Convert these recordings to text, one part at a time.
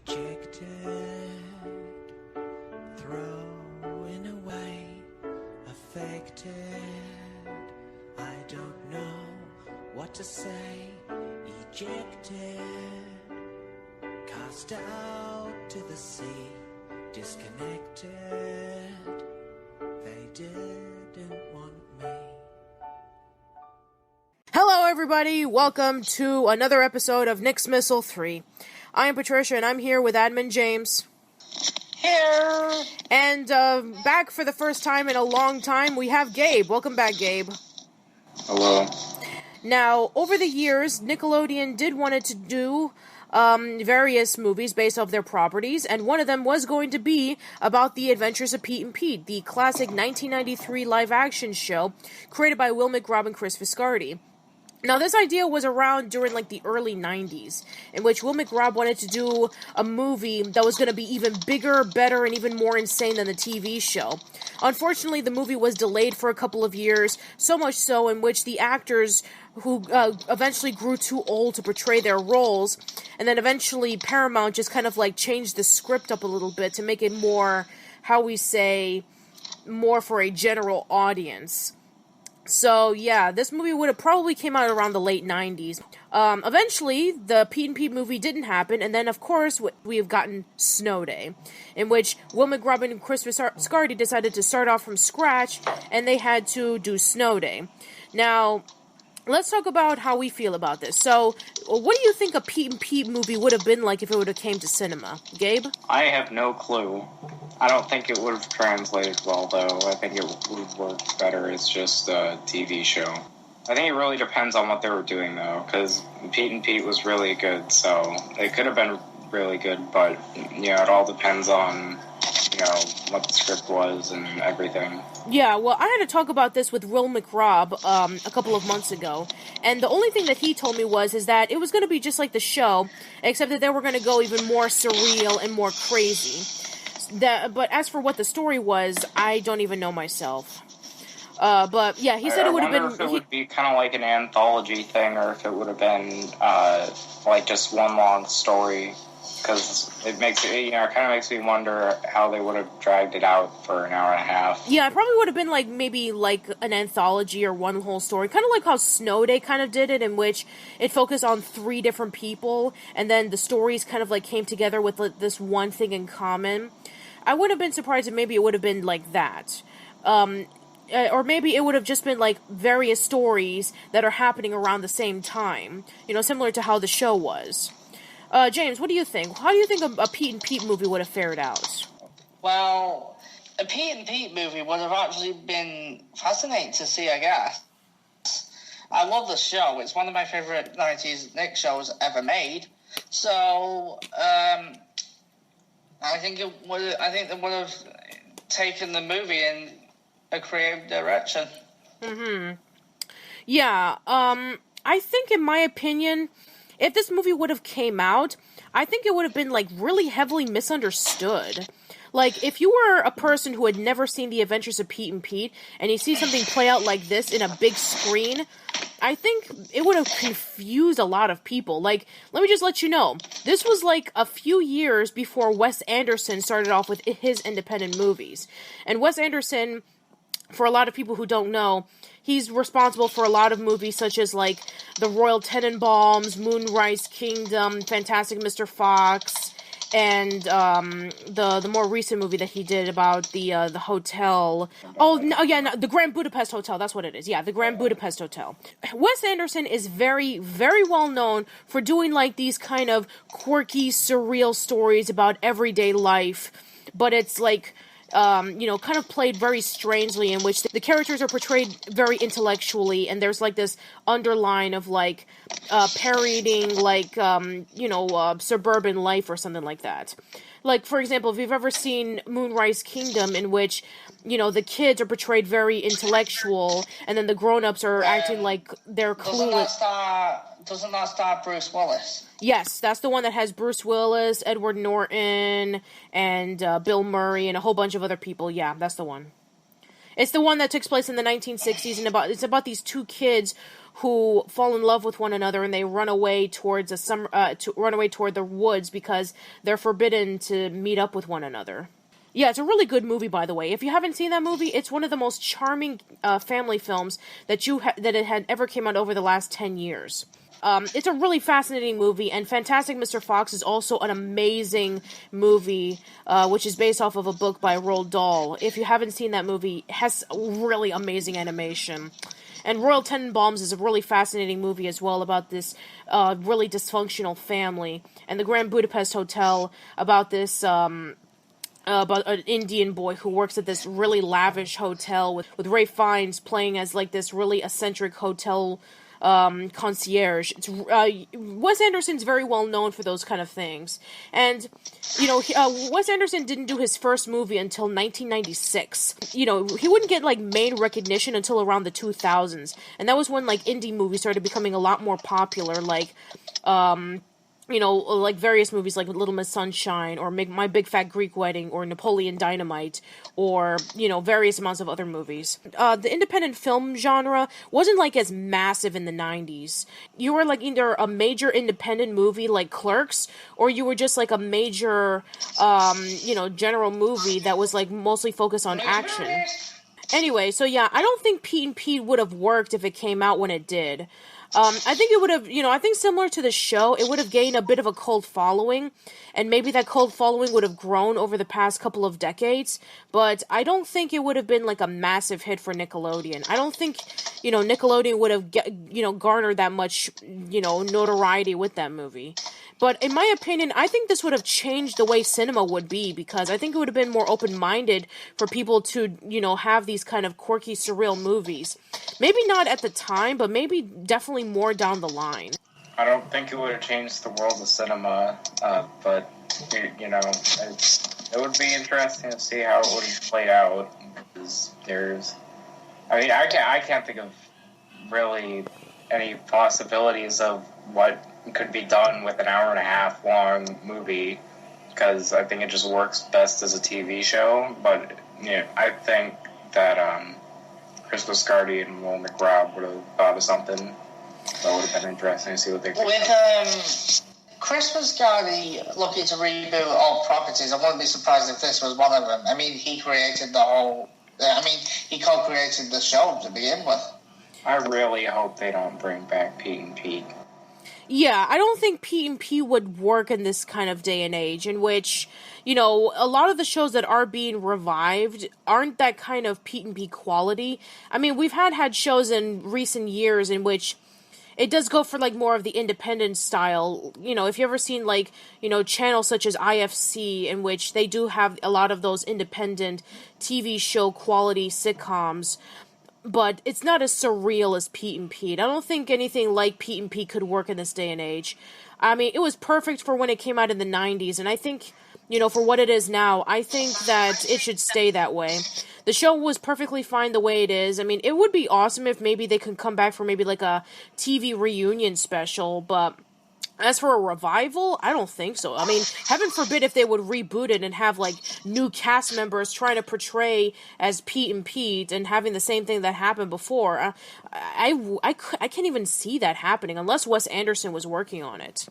Rejected, throwing away, affected. I don't know what to say. Ejected, cast out to the sea, disconnected. They didn't want me. Hello everybody, welcome to another episode of Nicksmissal 3. I am Patricia and I'm here with admin James. Here! And back for the first time in a long time, we have Gabe. Welcome back, Gabe. Hello. Now, over the years, Nickelodeon did wanted to do various movies based off their properties, and one of them was going to be about the adventures of Pete and Pete, the classic 1993 live-action show created by Will McRobb and Chris Viscardi. Now, this idea was around during, the early 90s, in which Will McRobb wanted to do a movie that was going to be even bigger, better, and even more insane than the TV show. Unfortunately, the movie was delayed for a couple of years, so much so in which the actors who eventually grew too old to portray their roles, and then eventually Paramount just kind of, changed the script up a little bit to make it more, more for a general audience. So, yeah, this movie would have probably came out around the late 90s. Eventually, the Pete and Pete movie didn't happen, and then, of course, we have gotten Snow Day, in which Will McRobb and Chris Viscardi decided to start off from scratch, and they had to do Snow Day. Now, let's talk about how we feel about this. So, what do you think a Pete and Pete movie would have been like if it would have came to cinema? Gabe? I have no clue. I don't think it would have translated well, though. I think it would have worked better as just a TV show. I think it really depends on what they were doing, though, because Pete and Pete was really good, so it could have been really good, but, it all depends on, what the script was and everything. Yeah, well, I had to talk about this with Will McRobb a couple of months ago, and the only thing that he told me is that it was going to be just like the show, except that they were going to go even more surreal and more crazy. But as for what the story was, I don't even know myself. But yeah, he said it would have been. I wonder if it would be kind of like an anthology thing, or if it would have been just one long story. Because it makes it, kind of makes me wonder how they would have dragged it out for an hour and a half. Yeah, it probably would have been maybe an anthology or one whole story. Kind of like how Snow Day kind of did it, in which it focused on 3 different people, and then the stories kind of came together with this one thing in common. I wouldn't have been surprised if maybe it would have been like that. Or maybe it would have just been various stories that are happening around the same time. Similar to how the show was. James, what do you think? How do you think a Pete and Pete movie would have fared out? Well, a Pete and Pete movie would have actually been fascinating to see, I guess. I love the show. It's one of my favorite 90s Nick shows ever made. So, I think they would have taken the movie in a creative direction. Mm-hmm. Yeah, I think, in my opinion, if this movie would have came out, I think it would have been, really heavily misunderstood. If you were a person who had never seen The Adventures of Pete and Pete, and you see something play out like this in a big screen, I think it would have confused a lot of people. Let me just let you know, this was, a few years before Wes Anderson started off with his independent movies. And Wes Anderson, for a lot of people who don't know, he's responsible for a lot of movies such as, The Royal Tenenbaums, Moonrise Kingdom, Fantastic Mr. Fox, and the more recent movie that he did about the hotel. The Grand Budapest Hotel, that's what it is. Yeah, the Grand Budapest Hotel. Wes Anderson is very, very well known for doing, these kind of quirky, surreal stories about everyday life, but it's, kind of played very strangely, in which the characters are portrayed very intellectually, and there's this underline of parodying suburban life or something like that. For example, if you've ever seen Moonrise Kingdom, in which the kids are portrayed very intellectual, and then the grown-ups are acting like they're clueless. Doesn't that star Bruce Willis? Yes, that's the one that has Bruce Willis, Edward Norton, and Bill Murray, and a whole bunch of other people. Yeah, that's the one. It's the one that takes place in the 1960s, and it's about these 2 kids who fall in love with one another and they run away toward the woods because they're forbidden to meet up with one another. Yeah, it's a really good movie, by the way. If you haven't seen that movie, it's one of the most charming family films that it had ever came out over the last 10 years. It's a really fascinating movie, and Fantastic Mr. Fox is also an amazing movie, which is based off of a book by Roald Dahl. If you haven't seen that movie, it has really amazing animation. And Royal Tenenbaums is a really fascinating movie as well about this really dysfunctional family. And The Grand Budapest Hotel about this about an Indian boy who works at this really lavish hotel with Ralph Fiennes playing as like this really eccentric hotel concierge. It's Wes Anderson's very well known for those kind of things, and Wes Anderson didn't do his first movie until 1996. He wouldn't get like main recognition until around the 2000s, and that was when like indie movies started becoming a lot more popular, like like various movies like Little Miss Sunshine or My Big Fat Greek Wedding or Napoleon Dynamite or, various amounts of other movies. The independent film genre wasn't like as massive in the 90s. You were like either a major independent movie like Clerks or you were just like a major, general movie that was like mostly focused on action. Anyway, so yeah, I don't think Pete and Pete would have worked if it came out when it did. I think it would have, I think similar to the show, it would have gained a bit of a cult following, and maybe that cult following would have grown over the past couple of decades, but I don't think it would have been like a massive hit for Nickelodeon. I don't think, Nickelodeon would have, garnered that much, notoriety with that movie. But in my opinion, I think this would have changed the way cinema would be, because I think it would have been more open-minded for people to, have these kind of quirky, surreal movies. Maybe not at the time, but maybe definitely more down the line. I don't think it would have changed the world of cinema, but, it would be interesting to see how it would have played out. Because I can't think of really any possibilities of what could be done with an hour and a half long movie, because I think it just works best as a TV show. But I think that Chris Viscardi and Will McGraw would have thought of something that would have been interesting to see what they could. With Chris Viscardi looking to reboot all properties, I wouldn't be surprised if this was one of them. I mean, he created he co-created the show to begin with. I really hope they don't bring back Pete and Pete. Yeah, I don't think Pete and Pete would work in this kind of day and age in which, a lot of the shows that are being revived aren't that kind of Pete and Pete quality. I mean, we've had shows in recent years in which it does go for, like, more of the independent style. If you ever seen, like, channels such as IFC, in which they do have a lot of those independent TV show quality sitcoms, but it's not as surreal as Pete and Pete. I don't think anything like Pete and Pete could work in this day and age. I mean, it was perfect for when it came out in the 90s, and I think, for what it is now, I think that it should stay that way. The show was perfectly fine the way it is. I mean, it would be awesome if maybe they could come back for maybe like a TV reunion special, but as for a revival, I don't think so. I mean, heaven forbid if they would reboot it and have, like, new cast members trying to portray as Pete and Pete and having the same thing that happened before. I can't even see that happening unless Wes Anderson was working on it.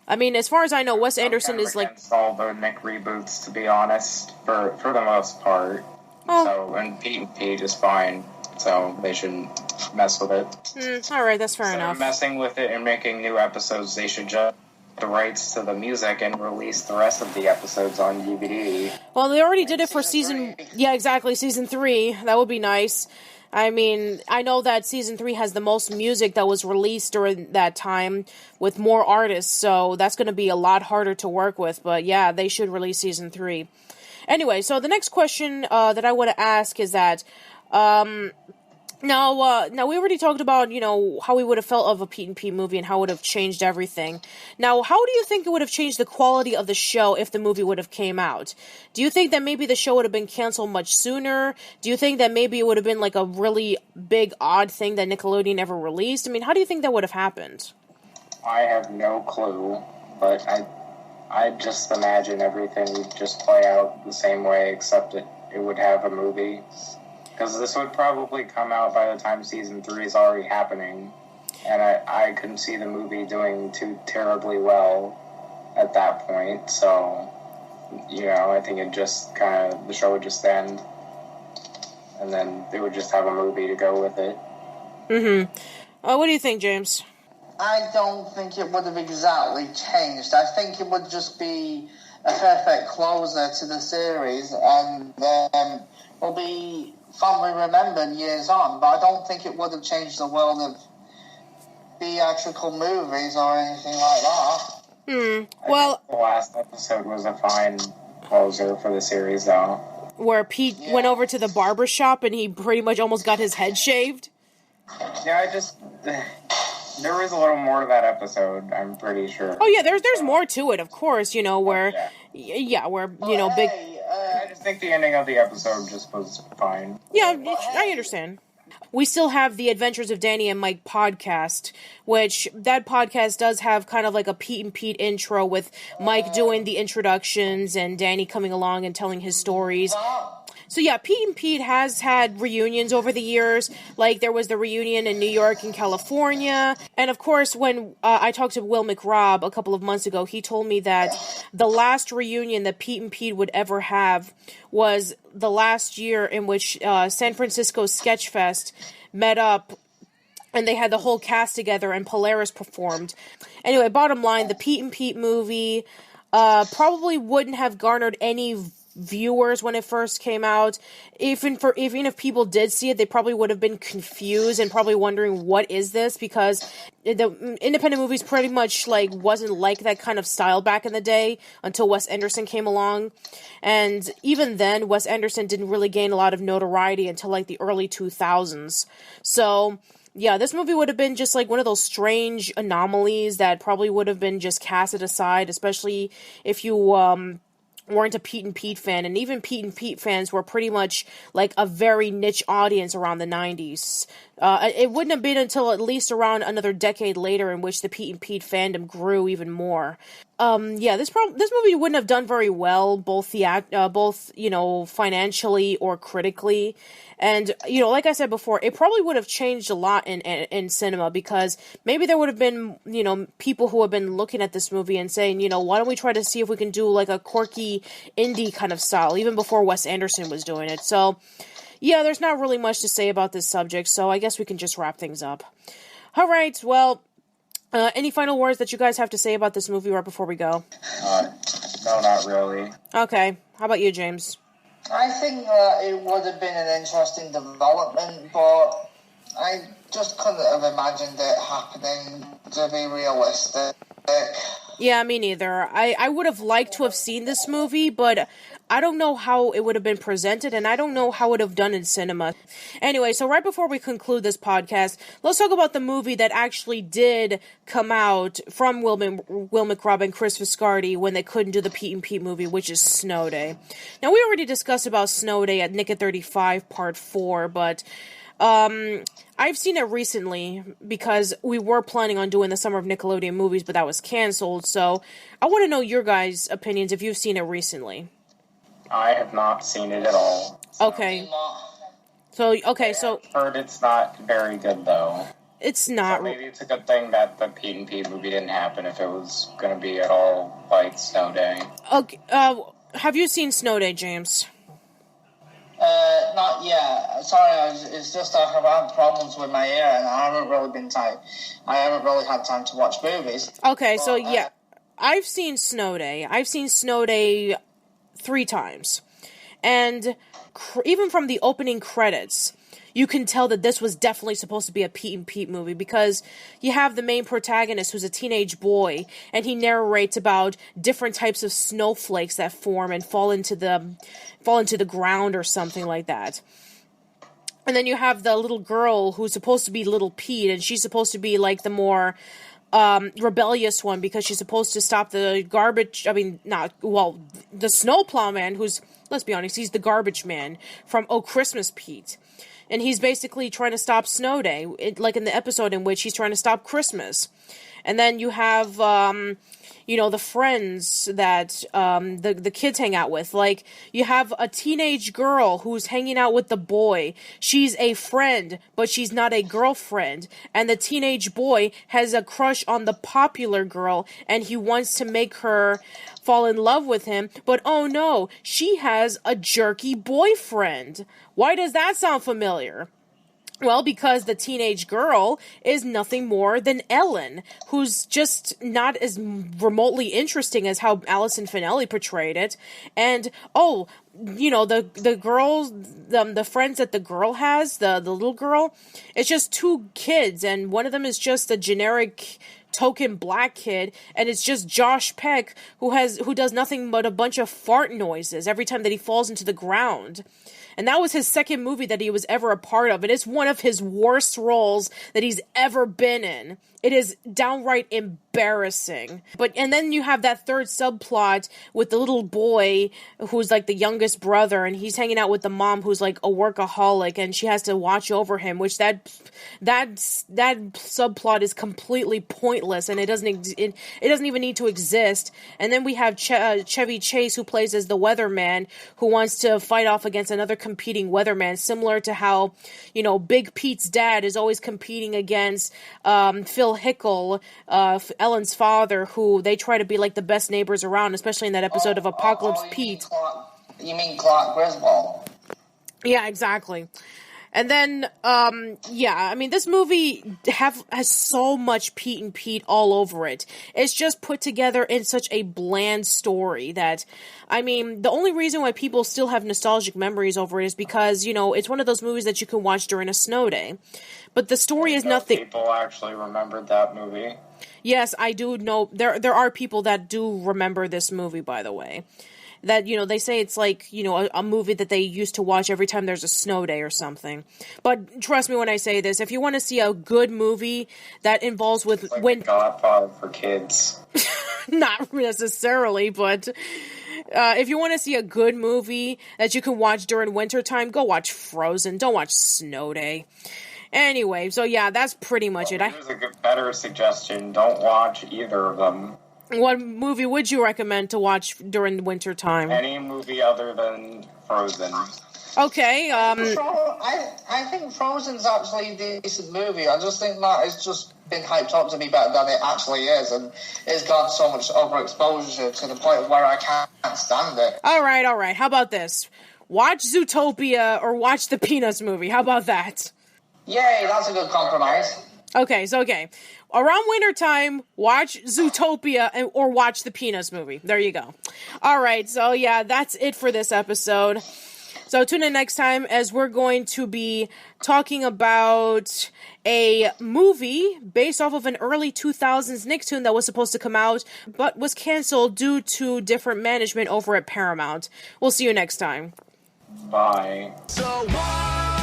I mean, as far as I know, Wes Anderson is, like... all the Nick reboots, to be honest, for the most part. Oh. So, and Pete and Pete is fine. So they shouldn't mess with it. Alright, that's fair enough. Messing with it and making new episodes, they should just the rights to the music and release the rest of the episodes on DVD. Well, they already did it for season 3. That would be nice. I mean, I know that season 3 has the most music that was released during that time with more artists, so that's going to be a lot harder to work with, but yeah, they should release season 3. Anyway, so the next question that I want to ask is that now we already talked about, how we would have felt of a Pete and Pete movie and how it would have changed everything. Now, how do you think it would have changed the quality of the show if the movie would have came out? Do you think that maybe the show would have been canceled much sooner? Do you think that maybe it would have been like a really big, odd thing that Nickelodeon ever released? I mean, how do you think that would have happened? I have no clue, but I just imagine everything would just play out the same way, except it would have a movie. Because this would probably come out by the time season 3 is already happening. and I couldn't see the movie doing too terribly well at that point, so, I think the show would just end, and then they would just have a movie to go with it. Mm-hmm. What do you think, James? I don't think it would have exactly changed. I think it would just be a perfect closer to the series, and will be fondly remembered years on, but I don't think it would have changed the world of theatrical movies or anything like that. Well, the last episode was a fine closer for the series, though. Where Pete went over to the barber shop and he pretty much almost got his head shaved? Yeah, there was a little more to that episode, I'm pretty sure. Oh yeah, there's more to it, of course, where, big... I just think the ending of the episode just was fine. Yeah, I understand. We still have the Adventures of Danny and Mike podcast, which that podcast does have kind of like a Pete and Pete intro with Mike doing the introductions and Danny coming along and telling his stories. So yeah, Pete and Pete has had reunions over the years. Like, there was the reunion in New York and California. And of course, when I talked to Will McRobb a couple of months ago, he told me that the last reunion that Pete and Pete would ever have was the last year in which San Francisco Sketchfest met up and they had the whole cast together and Polaris performed. Anyway, bottom line, the Pete and Pete movie probably wouldn't have garnered any viewers when it first came out. Even if people did see it, they probably would have been confused and probably wondering, what is this? Because the independent movies pretty much wasn't like that kind of style back in the day until Wes Anderson came along. And even then, Wes Anderson didn't really gain a lot of notoriety until the early 2000s. So yeah, this movie would have been just one of those strange anomalies that probably would have been just casted aside, especially if you weren't a Pete and Pete fan, and even Pete and Pete fans were pretty much a very niche audience around the 90s. It wouldn't have been until at least around another decade later in which the Pete and Pete fandom grew even more. This movie wouldn't have done very well, both financially or critically. And, like I said before, it probably would have changed a lot in cinema, because maybe there would have been, people who have been looking at this movie and saying, why don't we try to see if we can do a quirky indie kind of style, even before Wes Anderson was doing it. So, yeah, there's not really much to say about this subject, so I guess we can just wrap things up. All right, well, any final words that you guys have to say about this movie right before we go? No, not really. Okay, how about you, James? I think that it would have been an interesting development, but I just couldn't have imagined it happening, to be realistic. Yeah, me neither. I would have liked to have seen this movie, but I don't know how it would have been presented, and I don't know how it would have done in cinema. Anyway, so right before we conclude this podcast, let's talk about the movie that actually did come out from Will McRobb and Chris Viscardi when they couldn't do the Pete and Pete movie, which is Snow Day. Now, we already discussed about Snow Day at Nick at 35 Part 4, but I've seen it recently because we were planning on doing the Summer of Nickelodeon movies, but that was canceled, so I want to know your guys' opinions if you've seen it recently. I have not seen it at all. Okay. So I've heard it's not very good, though. It's not. So maybe it's a good thing that the Pete and Pete movie didn't happen if it was going to be at all like Snow Day. Okay. Have you seen Snow Day, James? Not yet. Sorry, it's just I have had problems with my ear, and I haven't really had time to watch movies. Okay, so yeah, I've seen Snow Day. I've seen Snow Day 3 times, and even from the opening credits, you can tell that this was definitely supposed to be a Pete and Pete movie, because you have the main protagonist who's a teenage boy, and he narrates about different types of snowflakes that form and fall into the ground or something like that. And then you have the little girl who's supposed to be Little Pete, and she's supposed to be the more rebellious one, because she's supposed to stop the garbage. The snowplow man, who's, let's be honest, he's the garbage man from Oh Christmas Pete. And he's basically trying to stop Snow Day, in the episode in which he's trying to stop Christmas. And then you have the friends that the kids hang out with. Like, you have a teenage girl who's hanging out with the boy. She's a friend, but she's not a girlfriend. And the teenage boy has a crush on the popular girl, and he wants to make her fall in love with him, but oh no, she has a jerky boyfriend. Why does that sound familiar? Well, because the teenage girl is nothing more than Ellen, who's just not as remotely interesting as how Alison Finelli portrayed it. And, the girls, the friends that the girl has, the little girl, it's just two kids, and one of them is just a generic token black kid, and it's just Josh Peck, who does nothing but a bunch of fart noises every time that he falls into the ground. And that was his second movie that he was ever a part of. And it's one of his worst roles that he's ever been in. It is downright embarrassing. And then you have that third subplot with the little boy who's like the youngest brother, and he's hanging out with the mom who's like a workaholic, and she has to watch over him, which that subplot is completely pointless, and it doesn't even need to exist. And then we have Chevy Chase, who plays as the weatherman, who wants to fight off against another competing weatherman, similar to how, Big Pete's dad is always competing against Phil Hickle, Ellen's father, who they try to be like the best neighbors around, especially in that episode of Apocalypse Pete. You mean Clark Griswold? Yeah, exactly. And then, this movie has so much Pete and Pete all over it. It's just put together in such a bland story that, the only reason why people still have nostalgic memories over it is because, it's one of those movies that you can watch during a snow day. But the story is nothing. People actually remembered that movie. Yes, I do know. There are people that do remember this movie, by the way. That, they say it's like, a movie that they used to watch every time there's a snow day or something. But trust me when I say this, if you want to see a good movie that involves with... It's like The Godfather for kids. Not necessarily, but... if you want to see a good movie that you can watch during wintertime, go watch Frozen. Don't watch Snow Day. Anyway, so yeah, that's pretty much it. Here's a better suggestion. Don't watch either of them. What movie would you recommend to watch during winter time? Any movie other than Frozen. Okay, I think Frozen's actually a decent movie. I just think that it's just been hyped up to be better than it actually is, and it's got so much overexposure to the point where I can't stand it. All right. How about this? Watch Zootopia or watch the Peanuts movie. How about that? Yay, that's a good compromise. Okay. Around wintertime, watch Zootopia or watch the Peanuts movie. There you go. All right, so yeah, that's it for this episode. So tune in next time as we're going to be talking about a movie based off of an early 2000s Nicktoon that was supposed to come out, but was canceled due to different management over at Paramount. We'll see you next time. Bye. So why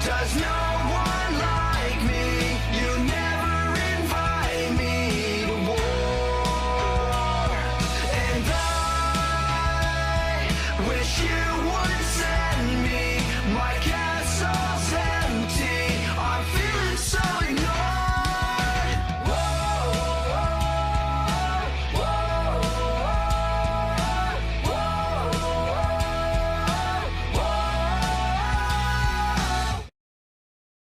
does no